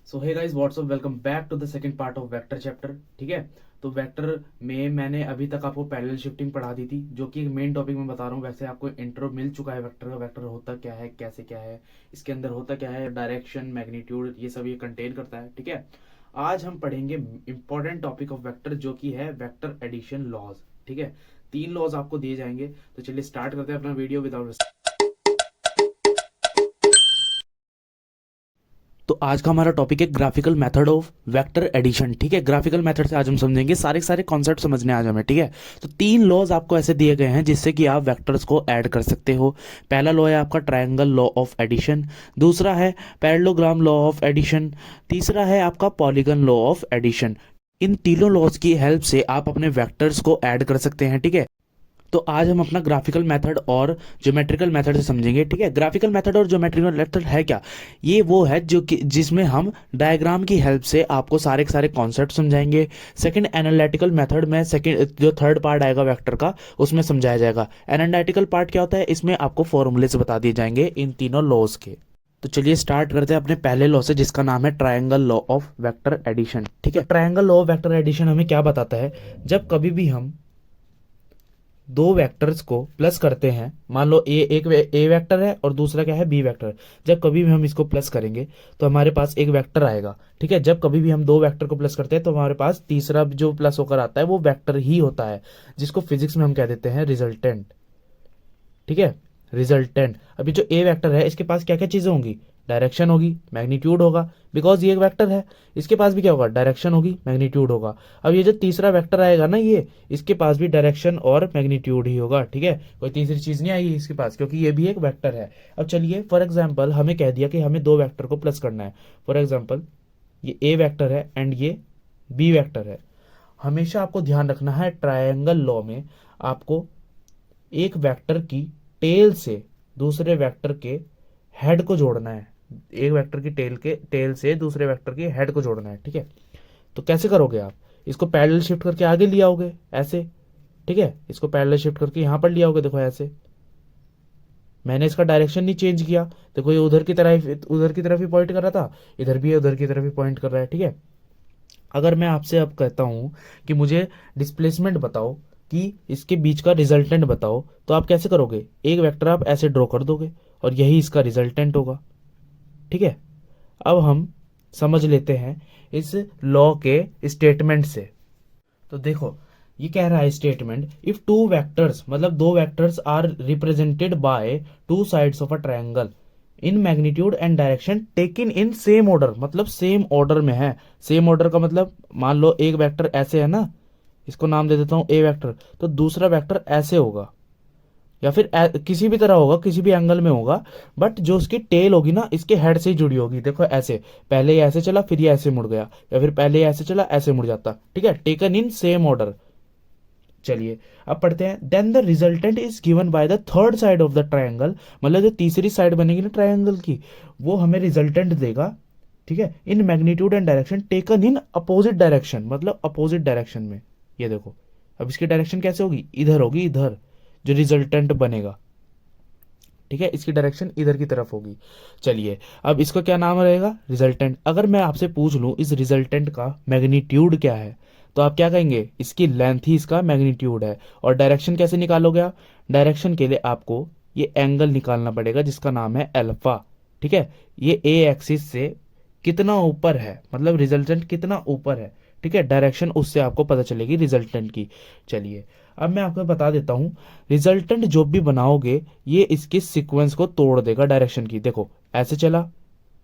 So hey guys what's up, welcome back to the second part of vector chapter. ठीक है, तो vector में मैंने अभी तक आपको पैरेलल शिफ्टिंग पढ़ा दी थी, जो कि एक मेन टॉपिक में बता रहा हूँ। वैसे आपको इंट्रो मिल चुका है वेक्टर का, वेक्टर होता क्या है, कैसे क्या है, इसके अंदर होता क्या है, डायरेक्शन, मैग्नीट्यूड, ये सब ये कंटेन करता है। ठीक है, आज हम पढ़ेंगे इंपॉर्टेंट टॉपिक ऑफ वेक्टर, जो कि है वेक्टर एडिशन लॉज। ठीक है, 3 लॉज आपको दिए जाएंगे। तो चलिए स्टार्ट करते हैं अपना वीडियो विदाउट। तो आज का हमारा टॉपिक है graphical method of vector addition. ठीक है, ग्राफिकल मेथड से आज हम समझेंगे सारे सारे कॉन्सेप्ट समझने आज हमें। ठीक है, तो 3 लॉज आपको ऐसे दिए गए हैं जिससे कि आप वेक्टर्स को ऐड कर सकते हो। पहला लॉ है आपका ट्रायंगल लॉ ऑफ एडिशन, दूसरा है पैरेललोग्राम लॉ ऑफ एडिशन, तीसरा है आपका पॉलीगन लॉ ऑफ एडिशन। इन तीनों लॉज की हेल्प से आप अपने वेक्टर्स को ऐड कर सकते हैं। ठीक है, तो आज हम अपना ग्राफिकल मेथड और ज्योमेट्रिकल मेथड से समझेंगे। ठीक है, ग्राफिकल मेथड और ज्योमेट्रिकल मेथड है क्या? ये वो है जो कि जिसमें हम डायग्राम की हेल्प से आपको सारे के सारे कॉन्सेप्ट समझाएंगे। सेकंड एनालिटिकल मेथड में सेकंड जो थर्ड पार्ट आएगा वेक्टर का, उसमें समझाया जाएगा। एनालिटिकल पार्ट क्या होता है, इसमें आपको फॉर्मूले से बता दिए जाएंगे इन तीनों लॉज के। तो चलिए स्टार्ट करते हैं अपने पहले लॉ से, जिसका नाम है triangle law of vector addition. ठीक है, triangle law of vector addition हमें क्या बताता है? जब कभी भी हम दो वेक्टर्स को प्लस करते हैं, मान लो ए वेक्टर है और दूसरा क्या है, बी वेक्टर। जब कभी भी हम इसको प्लस करेंगे तो हमारे पास एक वेक्टर आएगा। ठीक है, जब कभी भी हम दो वेक्टर को प्लस करते हैं तो हमारे पास तीसरा जो प्लस होकर आता है वो वेक्टर ही होता है, जिसको फिजिक्स में हम कह देते हैं रिजल्टेंट। ठीक है, रिजल्टेंट। अभी जो ए वेक्टर है इसके पास क्या क्या चीजें होंगी? डायरेक्शन होगी, मैग्नीट्यूड होगा, बिकॉज ये एक वेक्टर है। इसके पास भी क्या होगा? डायरेक्शन होगी, मैग्नीट्यूड होगा। अब ये जो तीसरा वेक्टर आएगा ना, ये इसके पास भी डायरेक्शन और मैग्नीट्यूड ही होगा। ठीक है, कोई तीसरी चीज नहीं आएगी इसके पास, क्योंकि ये भी एक वेक्टर है। अब चलिए फॉर एग्जाम्पल हमें कह दिया कि हमें दो वेक्टर को प्लस करना है। फॉर एग्जाम्पल ये ए वेक्टर है एंड ये बी वेक्टर है। हमेशा आपको ध्यान रखना है, ट्रायंगल लॉ में आपको एक वेक्टर की टेल से दूसरे वेक्टर के हेड को जोड़ना है। एक वेक्टर की टेल से दूसरे वेक्टर के हेड को जोड़ना है। ठीक है, तो कैसे करोगे आप? इसको पैरेलल शिफ्ट करके आगे ले आओगे ऐसे। ठीक है, इसको पैरेलल शिफ्ट करके यहां पर ले आओगे, देखो ऐसे। मैंने इसका डायरेक्शन नहीं चेंज किया, देखो ये उधर की तरफ ही पॉइंट कर रहा था, इधर भी उधर की तरफ ही पॉइंट कर रहा है। ठीक है, अगर मैं आपसे अब कहता हूं कि मुझे डिस्प्लेसमेंट बताओ, कि इसके बीच का रिजल्टेंट बताओ, तो आप कैसे करोगे? एक वेक्टर आप ऐसे ड्रॉ कर दोगे और यही इसका रिजल्टेंट होगा। ठीक है, अब हम समझ लेते हैं इस लॉ के स्टेटमेंट से। तो देखो, ये कह रहा है स्टेटमेंट, इफ टू वेक्टर्स, मतलब दो vectors are represented by two sides of a triangle in magnitude and direction taken in same order, मतलब सेम ऑर्डर में है। सेम ऑर्डर का मतलब, मान लो एक वेक्टर ऐसे है ना, इसको नाम दे देता हूं ए वेक्टर, तो दूसरा वेक्टर ऐसे होगा, या फिर किसी भी तरह होगा, किसी भी एंगल में होगा, बट जो उसकी टेल होगी ना इसके हेड से ही जुड़ी होगी। देखो ऐसे, पहले ये ऐसे चला फिर ये ऐसे मुड़ गया, या फिर पहले ये ऐसे चला ऐसे मुड़ जाता। ठीक है, टेकन इन सेम ऑर्डर। चलिए अब पढ़ते हैं, then the resultant is given by the third side of the triangle, मतलब जो तीसरी साइड बनेगी ना ट्रायंगल की, वो हमें रिजल्टेंट देगा। ठीक है, इन magnitude and direction taken in opposite direction, मतलब अपोजिट डायरेक्शन में। ये देखो, अब इसकी डायरेक्शन कैसे होगी? इधर होगी, इधर जो रिजल्टेंट बनेगा। ठीक है, इसकी डायरेक्शन इधर की तरफ होगी। चलिए अब इसका क्या नाम रहेगा? रिजल्टेंट। अगर मैं आपसे पूछ लूं इस रिजल्टेंट का मैग्नीट्यूड क्या है, तो आप क्या कहेंगे? इसकी लेंथ ही इसका मैग्नीट्यूड है। और डायरेक्शन कैसे निकालोगे आप? डायरेक्शन के लिए आपको ये एंगल निकालना पड़ेगा जिसका नाम है अल्फा। ठीक है, ये ए एक्सिस से कितना ऊपर है, मतलब रिजल्टेंट कितना ऊपर है। ठीक है, डायरेक्शन उससे आपको पता चलेगी रिजल्टेंट की। चलिए अब मैं आपको बता देता हूं, रिजल्टेंट जो भी बनाओगे ये इसके सीक्वेंस को तोड़ देगा डायरेक्शन की। देखो ऐसे चला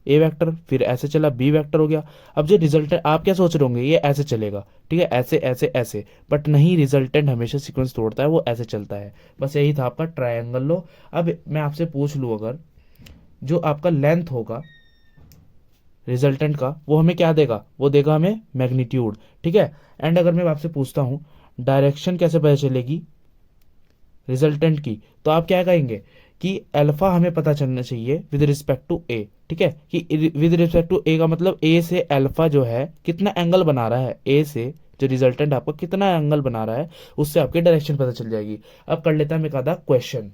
ए वेक्टर, फिर ऐसे चला बी वेक्टर हो गया। अब जो रिजल्टेंट, आप क्या सोच रहे होंगे ये ऐसे चलेगा, ठीक है, ऐसे ऐसे ऐसे, बट नहीं, रिजल्टेंट हमेशा सीक्वेंस तोड़ता है, वो ऐसे चलता है। बस यही था आपका ट्रायंगल लो। अब मैं आपसे पूछ लूं, अगर जो आपका लेंथ होगा रिजल्टेंट का, वो हमें क्या देगा? वो देगा हमें मैग्नीट्यूड। ठीक है, एंड अगर मैं आपसे पूछता हूं डायरेक्शन कैसे पता चलेगी रिजल्टेंट की, तो आप क्या कहेंगे कि अल्फा हमें पता चलना चाहिए विद रिस्पेक्ट टू ए। ठीक है, कि विद रिस्पेक्ट टू ए का मतलब ए से अल्फा जो है कितना एंगल बना रहा है, ए से जो रिजल्टेंट आपका कितना एंगल बना रहा है, उससे आपकी डायरेक्शन पता चल जाएगी। अब कर लेता है एक आधा क्वेश्चन।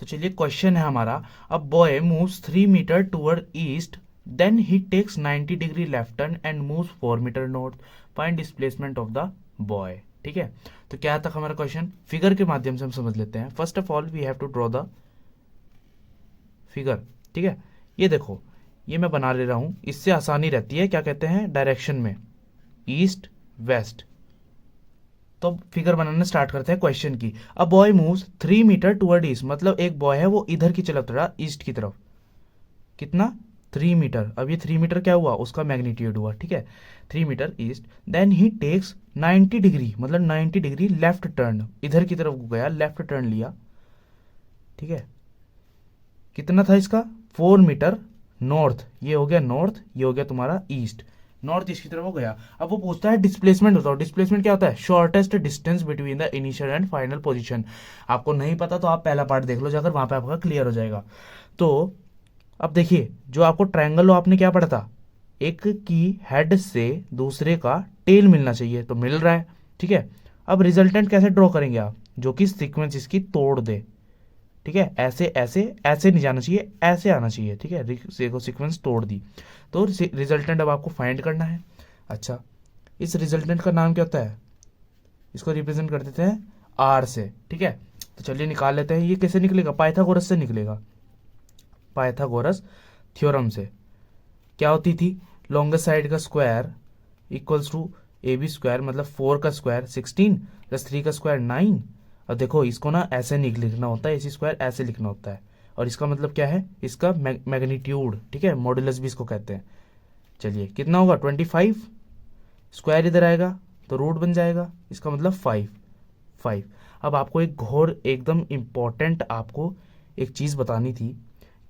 तो चलिए क्वेश्चन है हमारा, a boy moves 3 metre toward east then he takes 90 degree left turn and moves 4 metre north, find displacement of the boy. ठीक है, तो क्या तक हमारा क्वेश्चन, फिगर के माध्यम से हम समझ लेते हैं। First of all we have to draw the figure. ठीक है, ये देखो, ये मैं बना ले रहा हूं, इससे आसानी रहती है, क्या कहते हैं, डायरेक्शन में, ईस्ट वेस्ट। तो फिगर बनाना स्टार्ट करते हैं क्वेश्चन की। A boy moves 3 metre toward east, मतलब एक बॉय है वो इधर की तरफ रहा, ईस्ट की तरफ। कितना, 3 मीटर। अब ये 3 मीटर क्या हुआ, उसका मैग्नीट्यूड हुआ। ठीक है, 3 metre east. Then he takes 90 degree, मतलब 90 डिग्री लेफ्ट टर्न, इधर की तरफ गया, लेफ्ट टर्न लिया। ठीक है, कितना था इसका, 4 मीटर नॉर्थ, ये हो गया नॉर्थ, ये हो गया तुम्हारा ईस्ट, नॉर्थ ईस्ट की तरफ वो गया। अब वो पूछता है डिस्प्लेसमेंट बताओ। डिस्प्लेसमेंट क्या होता है, shortest distance between the initial and final position. आपको नहीं पता तो आप पहला पार्ट देख लो जाकर, वहां पे आपका क्लियर हो जाएगा। तो अब देखिए, जो आपको ट्रायंगल, आपने क्या पढ़ा था, एक की हेड से दूसरे का टेल मिलना चाहिए, तो मिल रहा है। ठीक है, अब रिजल्टेंट कैसे ड्रॉ करेंगे आप, जो कि सीक्वेंस इसकी तोड़ दे। ठीक है, ऐसे ऐसे ऐसे नहीं जाना चाहिए, ऐसे आना चाहिए। ठीक है, देखो सीक्वेंस तोड़ दी, तो रिजल्टेंट अब आपको फाइंड करना है। अच्छा, इस रिजल्टेंट का नाम क्या होता है, इसको रिप्रेजेंट कर देते हैं आर से। ठीक है, तो चलिए निकाल लेते हैं। ये कैसे निकलेगा, पाइथागोरस से निकलेगा, पाइथागोरस थ्योरम से। क्या होती थी, लॉन्गेस्ट साइड का square equals to A B square, मतलब 4 का स्क्वायर 16 प्लस 3 का स्क्वायर 9। और देखो इसको ना ऐसे नहीं लिखना होता है, इसी स्क्वायर ऐसे लिखना होता है। और इसका मतलब क्या है, इसका मैग्नीट्यूड। ठीक है, मॉडुलस भी इसको कहते हैं। चलिए कितना होगा, 25। स्क्वायर इधर आएगा तो रूट बन जाएगा, इसका मतलब 5। अब आपको एक घोर एकदम इम्पॉर्टेंट आपको एक चीज़ बतानी थी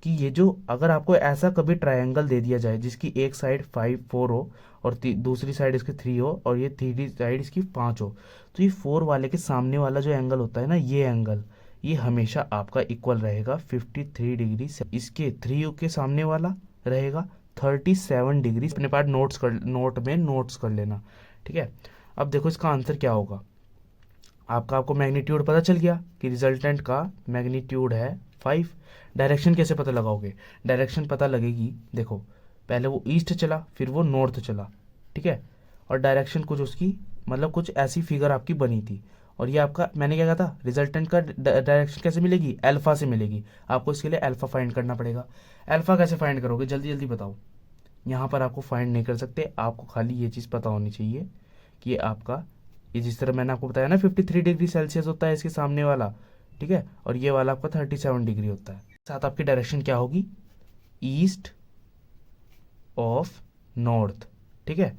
कि ये जो, अगर आपको ऐसा कभी ट्रायंगल दे दिया जाए जिसकी एक साइड 5 4 हो और दूसरी साइड इसकी 3 हो और ये तीसरी साइड इसकी 5 हो, तो ये 4 वाले के सामने वाला जो एंगल होता है ना, ये एंगल, ये हमेशा आपका इक्वल रहेगा 53 डिग्री से। इसके 3 के सामने वाला रहेगा 37 डिग्री। अपने पास नोट में नोट्स कर लेना। ठीक है, अब देखो इसका आंसर क्या होगा। आपको मैग्नीट्यूड पता चल गया कि रिजल्टेंट का मैग्नीट्यूड है 5। डायरेक्शन कैसे पता लगाओगे, डायरेक्शन पता लगेगी, देखो पहले वो ईस्ट चला, फिर वो नॉर्थ चला। ठीक है, और डायरेक्शन कुछ उसकी, मतलब कुछ ऐसी फिगर आपकी बनी थी। और ये आपका, मैंने क्या कहा था, रिजल्टेंट का डायरेक्शन कैसे मिलेगी, अल्फा से मिलेगी। आपको इसके लिए अल्फा फाइंड करना पड़ेगा। अल्फा कैसे फाइंड करोगे, जल्दी जल्दी बताओ। यहाँ पर आपको फाइंड नहीं कर सकते, आपको खाली ये चीज़ पता होनी चाहिए कि ये आपका, ये जिस तरह मैंने आपको बताया ना 53 डिग्री सेल्सियस होता है इसके सामने वाला। ठीक है, और ये वाला आपका 37 डिग्री होता है। साथ आपकी डायरेक्शन क्या होगी, ईस्ट ऑफ नॉर्थ। ठीक है,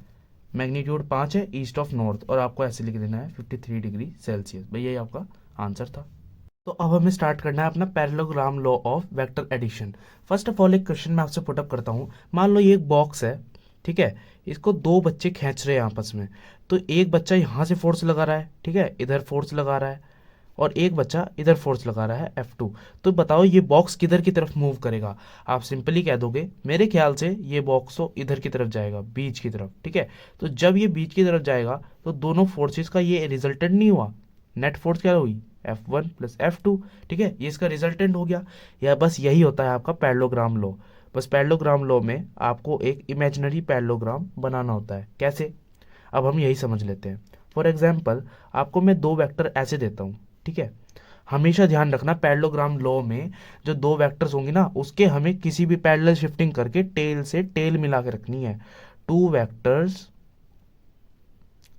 मैग्नीट्यूड 5 है, ईस्ट ऑफ नॉर्थ, और आपको ऐसे लिख देना है 53 डिग्री सेल्सियस। भाई यही आपका आंसर था। तो अब हमें स्टार्ट करना है अपना parallelogram law of vector addition. First of all एक क्वेश्चन मैं आपसे पुटअप करता हूँ। मान लो ये एक बॉक्स है, ठीक है, इसको 2 बच्चे खींच रहे हैं आपस में। तो एक बच्चा यहाँ से फोर्स लगा रहा है, ठीक है, इधर फोर्स लगा रहा है, और एक बच्चा इधर फोर्स लगा रहा है F2। तो बताओ ये बॉक्स किधर की तरफ मूव करेगा। आप सिंपली कह दोगे मेरे ख्याल से ये बॉक्स तो इधर की तरफ जाएगा, बीच की तरफ। ठीक है, तो जब ये बीच की तरफ जाएगा तो दोनों फोर्सेस का ये रिजल्टेंट नहीं हुआ, नेट फोर्स क्या हुई, F1 प्लस F2। ठीक है, ये इसका रिजल्टेंट हो गया। या बस यही होता है आपका पैरेललोग्राम लॉ। बस पैरेललोग्राम लॉ में आपको एक इमेजिनरी पैरेललोग्राम बनाना होता है। कैसे, अब हम यही समझ लेते हैं। फॉर एग्जाम्पल आपको मैं 2 वेक्टर ऐसे देता हूँ। ठीक है, हमेशा ध्यान रखना पैरेललोग्राम लॉ में जो 2 वेक्टर्स होंगे ना, उसके हमें किसी भी पैरेलल शिफ्टिंग करके टेल से टेल मिला के रखनी है। 2 vectors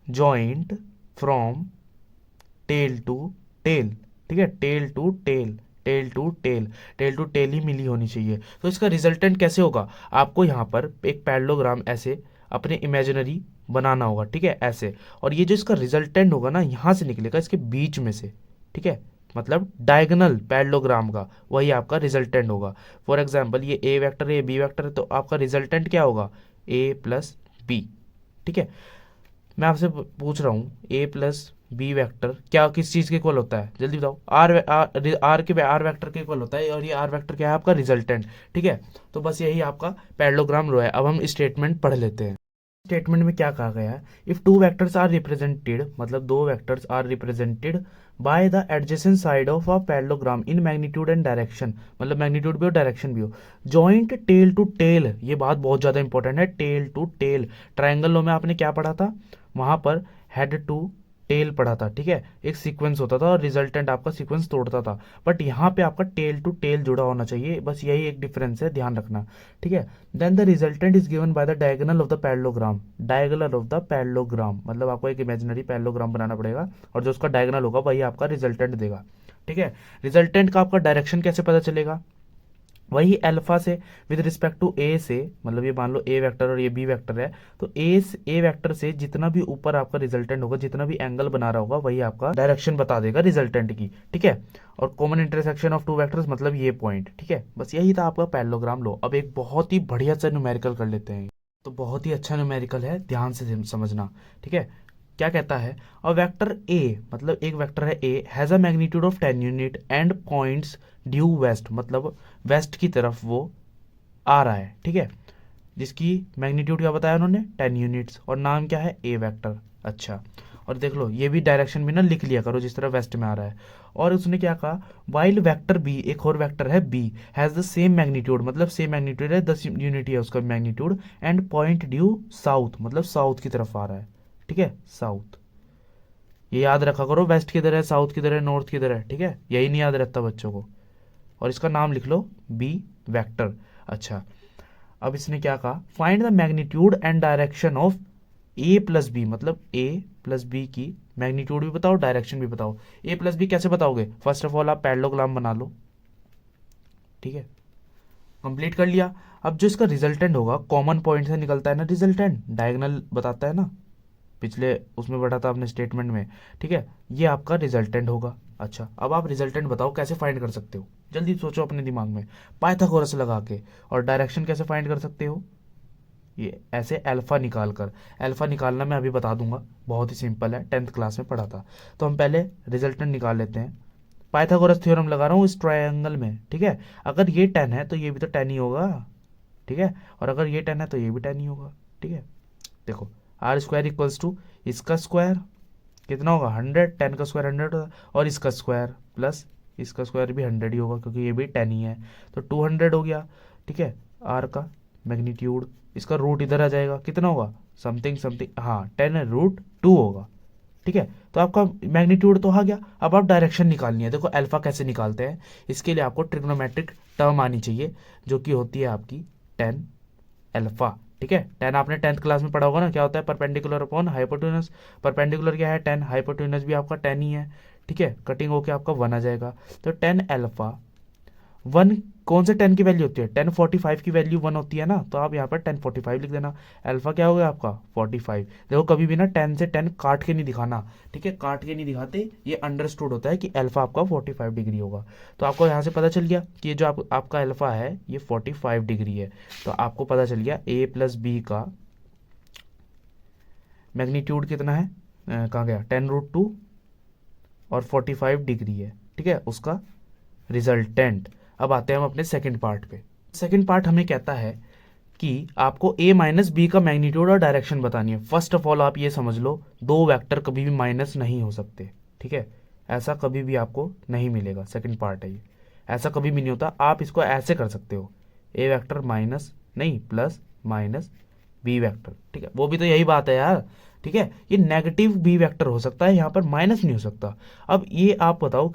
joint from tail to tail. ठीक है, tail to tail, tail to tail, tail to tail ही मिली होनी चाहिए। तो इसका रिजल्टेंट कैसे होगा, आपको यहाँ पर एक पैरेललोग्राम ऐसे अपने इमेजिनरी बनाना होगा। ठीक है, ऐसे, और ये जो इसका रिजल्टेंट होगा ना, यहाँ से निकलेगा इसके बीच में से। ठीक है, मतलब डायगोनल पैरेललोग्राम का वही आपका रिजल्टेंट होगा। फॉर एग्जाम्पल ये ए वेक्टर है, ये बी वेक्टर है, तो आपका रिजल्टेंट क्या होगा, ए प्लस बी। ठीक है, मैं आपसे पूछ रहा हूँ ए प्लस बी वेक्टर क्या किस चीज़ के इक्वल होता है, जल्दी बताओ। आर वेक्टर के इक्वल होता है, और ये आर वेक्टर क्या है, आपका रिजल्टेंट। ठीक है, तो बस यही आपका पैरेललोग्राम लॉ है। अब हम स्टेटमेंट पढ़ लेते हैं। स्टेटमेंट में क्या कहा गया है, if two vectors are represented, मतलब दो vectors are represented by the adjacent side of a parallelogram in magnitude and direction, मतलब मैग्नीट्यूड भी हो डायरेक्शन भी हो, जॉइंट टेल टू टेल, ये बात बहुत ज्यादा इंपॉर्टेंट है, tail to tail. Triangle law में आपने क्या पढ़ा था, वहां पर हेड टू टेल पढ़ा था, ठीक है, एक सीक्वेंस होता था और रिजल्टेंट आपका सीक्वेंस तोड़ता था, बट यहाँ पे आपका टेल टू टेल जुड़ा होना चाहिए, बस यही एक डिफरेंस है, ध्यान रखना, ठीक है। Then the resultant is given by the diagonal of the parallelogram, diagonal of the parallelogram, मतलब आपको एक इमेजिनरी पैरेललोग्राम बनाना पड़ेगा और जो उसका डायगोनल होगा वही आपका रिजल्टेंट देगा, ठीक है। रिजल्टेंट का आपका डायरेक्शन कैसे पता चलेगा, वही अल्फा से विद रिस्पेक्ट टू ए से, मतलब ये मान लो ए वेक्टर और ये बी वेक्टर है, तो ए वेक्टर से जितना भी ऊपर आपका रिजल्टेंट होगा, जितना भी एंगल बना रहा होगा, वही आपका डायरेक्शन बता देगा रिजल्टेंट की, ठीक है। और common intersection of to vectors, मतलब ये पॉइंट, ठीक है। बस यही था आपका पैरेललोग्राम लो। अब एक बहुत ही बढ़िया सा न्यूमेरिकल कर लेते हैं, तो बहुत ही अच्छा न्यूमेरिकल है, ध्यान से समझना, ठीक है। क्या कहता है, अ वेक्टर ए, मतलब एक वेक्टर है A, has a magnitude of 10 unit and points due west, मतलब वेस्ट की तरफ वो आ रहा है, ठीक है, जिसकी मैग्नीट्यूड क्या बताया उन्होंने, 10 यूनिट्स, और नाम क्या है, ए वेक्टर। अच्छा, और देख लो ये भी डायरेक्शन भी ना लिख लिया करो जिस तरह वेस्ट में आ रहा है। और उसने क्या कहा, वाइल वेक्टर बी, एक और वेक्टर है B, has the same magnitude, मतलब सेम मैग्नीट्यूड है, 10 यूनिट है उसका magnitude, and point due south, मतलब साउथ की तरफ आ रहा है, ठीक है, साउथ। ये याद रखा करो, वेस्ट किधर है, साउथ किधर है, नॉर्थ किधर है, ठीक है, यही नहीं याद रहता बच्चों को। और इसका नाम लिख लो बी वेक्टर। अच्छा, अब इसने क्या कहा, find the magnitude and direction of A plus B, मतलब ए प्लस बी की मैग्नीट्यूड भी बताओ, डायरेक्शन भी बताओ। ए प्लस बी कैसे बताओगे, फर्स्ट ऑफ ऑल आप पैरेललोग्राम बना लो, ठीक है, कंप्लीट कर लिया। अब जो इसका रिजल्टेंट होगा, कॉमन पॉइंट से निकलता है ना रिजल्टेंट, डायगोनल बताता है ना, पिछले उसमें पढ़ा था आपने स्टेटमेंट में, ठीक है, ये आपका रिजल्टेंट होगा। अच्छा, अब आप रिजल्टेंट बताओ कैसे फाइंड कर सकते हो, जल्दी सोचो अपने दिमाग में, पाइथागोरस लगा के। और डायरेक्शन कैसे फाइंड कर सकते हो, ये ऐसे अल्फा निकाल कर, अल्फा निकालना मैं अभी बता दूंगा, बहुत ही सिंपल है, 10th क्लास में पढ़ा था। तो हम पहले रिजल्टेंट निकाल लेते हैं, पाइथागोरस थ्योरम लगा रहा हूँ इस ट्रायंगल में, ठीक है। अगर ये 10 है तो ये भी तो 10 ही होगा, ठीक है, और अगर ये 10 है तो ये भी 10 ही होगा, ठीक है। देखो, आर स्क्वायर इक्वल्स टू इसका स्क्वायर कितना होगा, 100, 10 का स्क्वायर 100 होगा, और इसका स्क्वायर प्लस इसका स्क्वायर भी 100 ही होगा, क्योंकि ये भी 10 ही है, तो 200 हो गया, ठीक है। आर का मैग्नीट्यूड, इसका रूट इधर आ जाएगा, कितना होगा, समथिंग समथिंग, हाँ 10√2 होगा, ठीक है। तो आपका मैग्नीट्यूड तो आ गया। अब आप डायरेक्शन निकालनी है। देखो अल्फा कैसे निकालते हैं, इसके लिए आपको ट्रिग्नोमेट्रिक टर्म आनी चाहिए, जो कि होती है आपकी 10 अल्फा, ठीक है। 10 आपने 10th क्लास में पढ़ा होगा ना, क्या होता है, परपेंडिकुलर अपॉन हाइपोटेन्यूज। परपेंडिकुलर क्या है, 10, हाइपोटेन्यूज भी आपका 10 ही है, ठीक है, कटिंग होके आपका 1 आ जाएगा। तो 10 अल्फा 1, कौन से 10 की वैल्यू होती है, 1045 की वैल्यू 1 होती है ना, तो आप यहाँ पर 1045 लिख देना। अल्फा क्या हो गया आपका 45। देखो कभी भी ना 10 से 10 काट के नहीं दिखाना, ठीक है, काट के नहीं दिखाते, ये अंडरस्टूड होता है कि अल्फा आपका 45 डिग्री होगा। तो आपको यहाँ से पता चल गया कि ये जो आपका अल्फा है ये 45 डिग्री है। तो आपको पता चल गया ए प्लस बी का मैग्नीट्यूड कितना है, कहाँ गया, 10√2 और 45 डिग्री है, ठीक है, उसका रिजल्टेंट। अब आते हैं हम अपने सेकंड पार्ट पे। सेकंड पार्ट हमें कहता है कि आपको a माइनस बी का मैग्नीट्यूड और डायरेक्शन बतानी है। फर्स्ट ऑफ ऑल आप ये समझ लो, दो वेक्टर कभी भी माइनस नहीं हो सकते, ठीक है, ऐसा कभी भी आपको नहीं मिलेगा। सेकंड पार्ट है ये, ऐसा कभी भी नहीं होता। आप इसको ऐसे कर सकते हो, ए वेक्टर माइनस नहीं प्लस माइनस बी वेक्टर, ठीक है, वो भी तो यही बात है यार, ठीक है। ये नेगेटिव बी वेक्टर हो सकता है, यहाँ पर माइनस नहीं हो सकता। अब ये आप बताओ,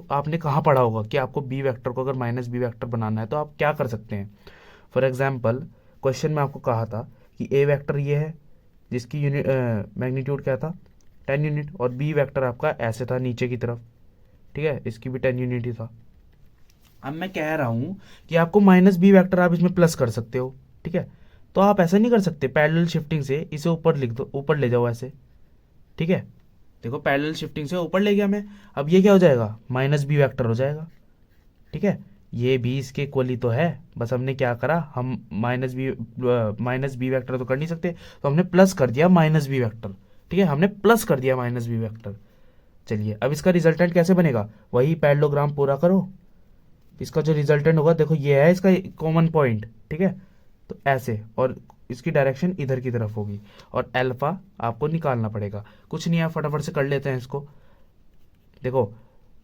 आपने कहाँ पढ़ा होगा कि आपको बी वेक्टर को अगर माइनस बी वेक्टर बनाना है तो आप क्या कर सकते हैं। फॉर एग्जाम्पल क्वेश्चन में आपको कहा था कि ए वेक्टर ये है जिसकी यूनिट मैग्नीट्यूड क्या था 10 यूनिट, और बी वेक्टर आपका ऐसे था नीचे की तरफ, ठीक है, इसकी भी 10 यूनिट ही था। अब मैं कह रहा हूं कि आपको माइनस बी वेक्टर आप इसमें प्लस कर सकते हो, ठीक है। तो आप ऐसा नहीं कर सकते, पैरेलल शिफ्टिंग से इसे ऊपर लिख दो, ऊपर ले जाओ ऐसे, ठीक है। देखो पैरेलल शिफ्टिंग से ऊपर ले गया मैं, अब ये क्या हो जाएगा, माइनस बी वेक्टर हो जाएगा, ठीक है। ये भी इसके इक्वल ही तो है, बस हमने क्या करा, हम माइनस बी वेक्टर तो कर नहीं सकते, तो हमने प्लस कर दिया माइनस बी वेक्टर, ठीक है, हमने प्लस कर दिया माइनस बी वेक्टर। चलिए अब इसका रिजल्टेंट कैसे बनेगा, वही पैरेललोग्राम पूरा करो। इसका जो रिजल्टेंट होगा, देखो ये है इसका कॉमन पॉइंट, ठीक है, तो ऐसे, और इसकी डायरेक्शन इधर की तरफ होगी और अल्फा आपको निकालना पड़ेगा। कुछ नहीं है, फटाफट से कर लेते हैं इसको। देखो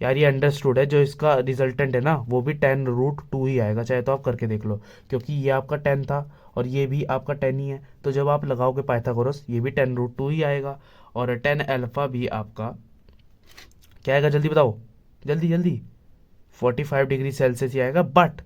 यार ये अंडरस्टूड है, जो इसका रिजल्टेंट है ना वो भी 10√2 ही आएगा, चाहे तो आप करके देख लो, क्योंकि ये आपका 10 था और ये भी आपका 10 ही है, तो जब आप लगाओगे पाइथागोरस ये भी 10√2 ही आएगा और 10 अल्फा भी आपका क्या आएगा, जल्दी बताओ, जल्दी जल्दी, 45 डिग्री सेल्सियस ही आएगा, बट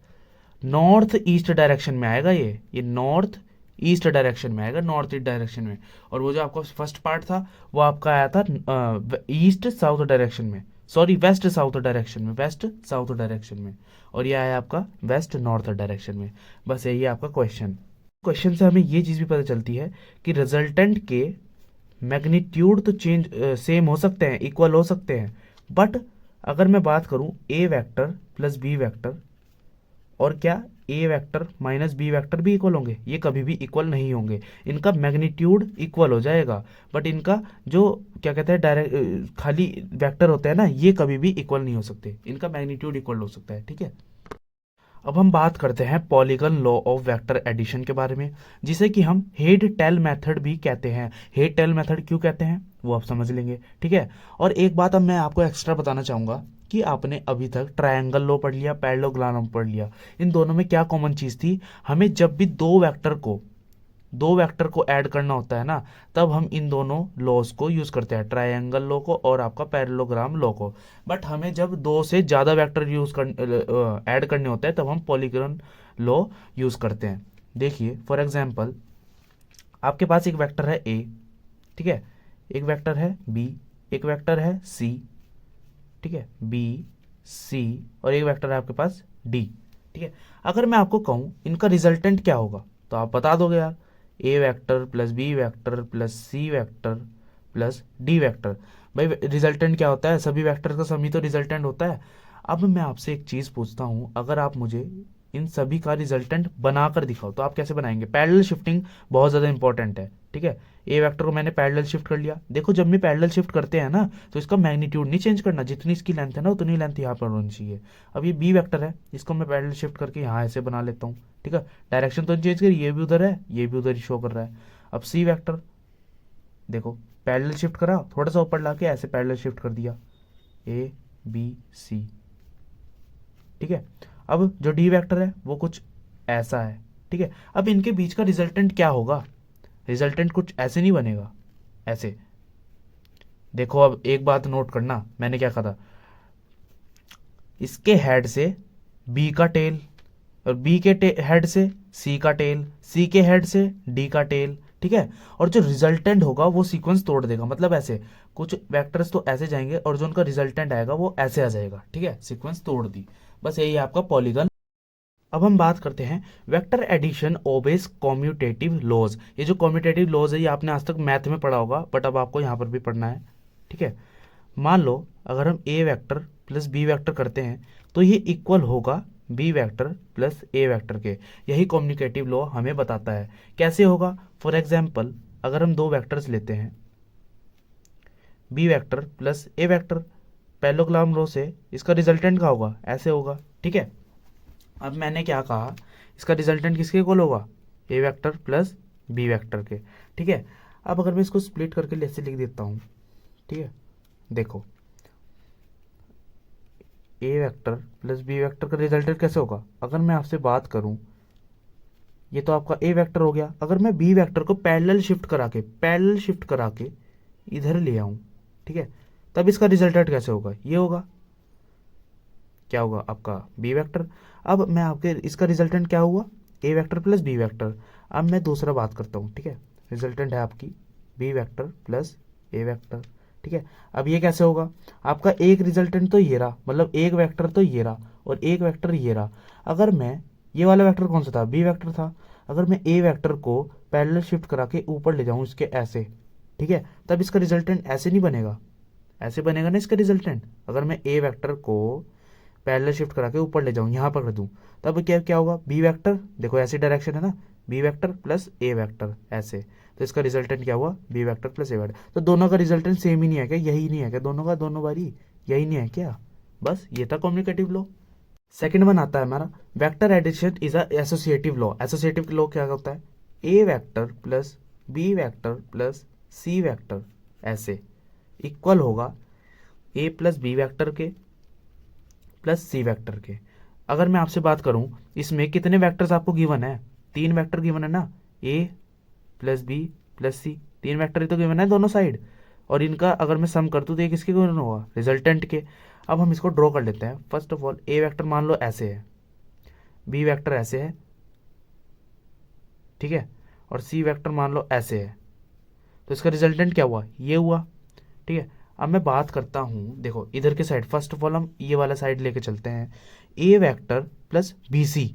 नॉर्थ ईस्ट डायरेक्शन में आएगा। ये नॉर्थ ईस्ट डायरेक्शन में आएगा, नॉर्थ ईस्ट डायरेक्शन में। और वो जो आपका फर्स्ट पार्ट था वो आपका आया था ईस्ट साउथ डायरेक्शन में, सॉरी वेस्ट साउथ डायरेक्शन में, वेस्ट साउथ डायरेक्शन में, और ये आया आपका वेस्ट नॉर्थ डायरेक्शन में। बस यही है आपका क्वेश्चन। क्वेश्चन से हमें ये चीज़ भी पता चलती है कि रिजल्टेंट के मैग्नीट्यूड तो चेंज सेम हो सकते हैं, इक्वल हो सकते हैं, बट अगर मैं बात करूं ए वेक्टर प्लस बी वेक्टर, और क्या ए वेक्टर माइनस बी वेक्टर भी इक्वल होंगे, ये कभी भी इक्वल नहीं होंगे। इनका मैग्नीट्यूड इक्वल हो जाएगा, बट इनका जो क्या कहते हैं डायरेक्ट खाली वेक्टर होते हैं ना, ये कभी भी इक्वल नहीं हो सकते, इनका मैग्नीट्यूड इक्वल हो सकता है, ठीक है। अब हम बात करते हैं polygon law of vector addition के बारे में, जिसे कि हम हेड टेल मेथड भी कहते हैं। हेड टेल मेथड क्यों कहते हैं वो आप समझ लेंगे, ठीक है। और एक बात अब मैं आपको एक्स्ट्रा बताना चाहूंगा कि आपने अभी तक ट्रायंगल लॉ पढ़ लिया, पैरेललोग्राम पढ़ लिया, इन दोनों में क्या कॉमन चीज थी, हमें जब भी दो वेक्टर को ऐड करना होता है ना, तब हम इन दोनों लॉज को यूज करते हैं, ट्रायंगल लॉ को और आपका पैरेललोग्राम लॉ को। बट हमें जब दो से ज्यादा वेक्टर यूज कर ऐड करने होते हैं तब हम पॉलीगन लॉ यूज करते हैं। देखिए फॉर एग्जांपल आपके पास एक वेक्टर है ए, ठीक है, एक वेक्टर है बी, एक वेक्टर है सी, ठीक है, बी सी, और एक वेक्टर है आपके पास डी, ठीक है। अगर मैं आपको कहूं इनका रिजल्टेंट क्या होगा तो आप बता दोगे यार, A vector plus B vector plus C vector plus D vector. भाई रिजल्टेंट क्या होता है, सभी वेक्टर का सम ही तो रिजल्टेंट होता है। अब मैं आपसे एक चीज पूछता हूं, अगर आप मुझे इन सभी का रिजल्टेंट बनाकर दिखाओ तो आप कैसे बनाएंगे। पैरेलल शिफ्टिंग बहुत ज्यादा इंपॉर्टेंट है, ठीक है। ए वेक्टर को मैंने पैरेलल शिफ्ट कर लिया, देखो जब भी पैरेलल शिफ्ट करते हैं ना तो इसका मैग्नीट्यूड नहीं चेंज करना, जितनी इसकी लेंथ है ना उतनी लेंथ यहाँ पर होनी चाहिए। अब ये बी वेक्टर है, इसको मैं पैरेलल शिफ्ट करके यहाँ ऐसे बना लेता हूँ, ठीक है, डायरेक्शन तो चेंज करी, ये भी उधर है ये भी उधर ही शो कर रहा है। अब सी वेक्टर देखो पैरेलल शिफ्ट करा, थोड़ा सा ऊपर लाके ऐसे पैरेलल शिफ्ट कर दिया, ए बी सी, ठीक है। अब जो डी वेक्टर है वो कुछ ऐसा है, ठीक है। अब इनके बीच का रिजल्टेंट क्या होगा, रिजल्टेंट कुछ ऐसे नहीं बनेगा, ऐसे देखो। अब एक बात नोट करना, मैंने क्या कहा था, इसके हेड से बी का टेल, और बी के हेड से सी का टेल, सी के हेड से डी का टेल, ठीक है। और जो रिजल्टेंट होगा वो सीक्वेंस तोड़ देगा, मतलब ऐसे कुछ वेक्टर्स तो ऐसे जाएंगे और जो उनका रिजल्टेंट आएगा वो ऐसे आ जाएगा, ठीक है, सीक्वेंस तोड़ दी। बस यही है आपका पॉलीगन। अब हम बात करते हैं vector addition obeys commutative laws. ये जो कॉम्यूटेटिव लॉज है ये आपने आज तक मैथ में पढ़ा होगा, बट अब आपको यहाँ पर भी पढ़ना है, ठीक है। मान लो अगर हम ए वेक्टर प्लस बी वेक्टर करते हैं तो ये इक्वल होगा बी वेक्टर प्लस ए वेक्टर के, यही कॉम्यूटेटिव लॉ हमें बताता है। कैसे होगा, फॉर एग्जाम्पल अगर हम दो वेक्टर्स लेते हैं बी वेक्टर प्लस ए वेक्टर, पैरेललोग्राम लॉ से इसका रिजल्टेंट क्या होगा, ऐसे होगा, ठीक है। अब मैंने क्या कहा, इसका रिजल्टेंट किसके इक्वल होगा, ए वेक्टर प्लस बी वेक्टर के, ठीक है। अब अगर मैं इसको स्प्लिट करके ऐसे लिख देता हूँ, ठीक है, देखो ए वेक्टर प्लस बी वेक्टर का रिजल्टेंट कैसे होगा। अगर मैं आपसे बात करूं, ये तो आपका ए वेक्टर हो गया, अगर मैं बी वेक्टर को पैरेलल शिफ्ट करा के इधर ले आऊं, ठीक है, तब इसका रिजल्टेंट कैसे होगा, ये होगा, क्या होगा आपका बी वेक्टर। अब मैं आपके इसका रिजल्टेंट क्या हुआ, ए वेक्टर प्लस बी वेक्टर। अब मैं दूसरा बात करता हूँ, ठीक है, रिजल्टेंट है आपकी बी वेक्टर प्लस ए वेक्टर, ठीक है। अब ये कैसे होगा, आपका एक रिजल्टेंट तो ये रहा, मतलब एक वेक्टर तो ये रहा और एक वेक्टर ये रहा। अगर मैं ये वाला वेक्टर कौन सा था, बी वेक्टर था, अगर मैं ए वेक्टर को पैरेलल शिफ्ट करा के ऊपर ले जाऊं इसके ऐसे, ठीक है, तब इसका रिजल्टेंट ऐसे नहीं बनेगा, ऐसे बनेगा ना इसका रिजल्टेंट। अगर मैं ए वेक्टर को पैरेलल शिफ्ट करा के ऊपर ले जाऊं, यहां पर कर दूं, तब क्या क्या होगा, बी वेक्टर देखो ऐसी डायरेक्शन है ना, बी वेक्टर प्लस ए वेक्टर ऐसे, तो इसका रिजल्टेंट क्या हुआ, बी वेक्टर प्लस ए वेक्टर। तो दोनों का रिजल्टेंट सेम ही नहीं है क्या, यही नहीं है क्या, दोनों का दोनों बारी यही नहीं है क्या। बस ये था कम्युनिकेटिव लॉ। सेकंड वन आता है हमारा vector addition is a associative law. Associative law क्या होता है, A vector plus B vector plus C vector ऐसे इक्वल होगा ए प्लस बी वेक्टर के प्लस सी वेक्टर के। अगर मैं आपसे बात करूं इसमें कितने वेक्टर्स आपको गिवन है, 3 वेक्टर गिवन है ना, ए प्लस बी प्लस सी, 3 वेक्टर ही तो गिवन है दोनों साइड, और इनका अगर मैं सम कर दूं तो ये किसके गिवन होगा, रिजल्टेंट के। अब हम इसको ड्रॉ कर लेते हैं। First of all A vector मान लो ऐसे है, बी वेक्टर ऐसे है, ठीक है, और सी वेक्टर मान लो ऐसे है, तो इसका रिजल्टेंट क्या हुआ, ये हुआ, ठीक है। अब मैं बात करता हूँ, देखो इधर के साइड, फर्स्ट ऑफ ऑल हम ये वाला साइड लेके चलते हैं, A vector plus B C,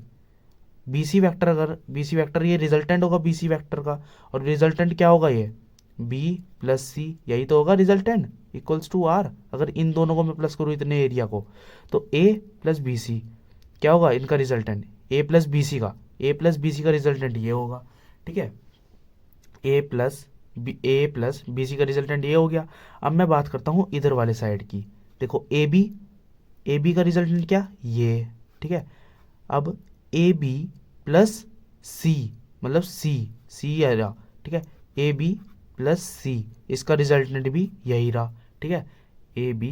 B C vector, अगर बी सी वेक्टर ये रिजल्टेंट होगा बी सी वेक्टर का, और रिजल्टेंट क्या होगा, ये बी प्लस सी, यही तो होगा रिजल्टेंट, इक्वल्स टू आर। अगर इन दोनों को मैं प्लस करूँ इतने एरिया को, तो ए प्लस बी सी क्या होगा इनका रिजल्टेंट, ए प्लस बी सी का, ए प्लस बी सी का रिजल्टेंट ये होगा, ठीक है। ए प्लस बी सी का रिजल्टेंट ये हो गया। अब मैं बात करता हूँ इधर वाले साइड की, देखो ए बी का रिजल्टेंट क्या, ये, ठीक है। अब ए बी प्लस सी, मतलब सी आ रहा, ठीक है, ए बी प्लस सी, इसका रिजल्टेंट भी यही रहा, ठीक है, ए बी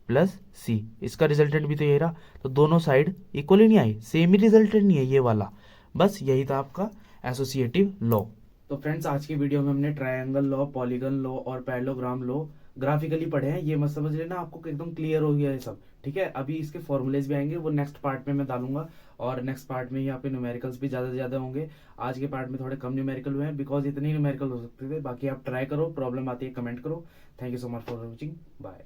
प्लस सी, इसका रिजल्टेंट भी तो यही रहा। तो दोनों साइड इक्वल ही नहीं आई, सेम ही रिजल्टेंट नहीं है ये वाला, बस यही था आपका एसोसिएटिव लॉ। तो फ्रेंड्स आज की वीडियो में हमने ट्रायंगल लॉ, पॉलीगन लॉ और पैरेललोग्राम लॉ ग्राफिकली पढ़े हैं। ये मत समझ लेना, आपको एकदम क्लियर हो गया है सब, ठीक है। अभी इसके फॉर्मूलेज भी आएंगे, वो नेक्स्ट पार्ट में मैं डालूंगा, और नेक्स्ट पार्ट में यहाँ पे न्यूमेरिकल्स भी ज़्यादा से ज़्यादा होंगे। आज के पार्ट में थोड़े कम न्यूमेरिकल हुए हैं, बिकॉज इतने न्यूमेरिकल हो सकते थे। बाकी आप ट्राई करो, प्रॉब्लम आती है कमेंट करो। Thank you so much for watching, bye.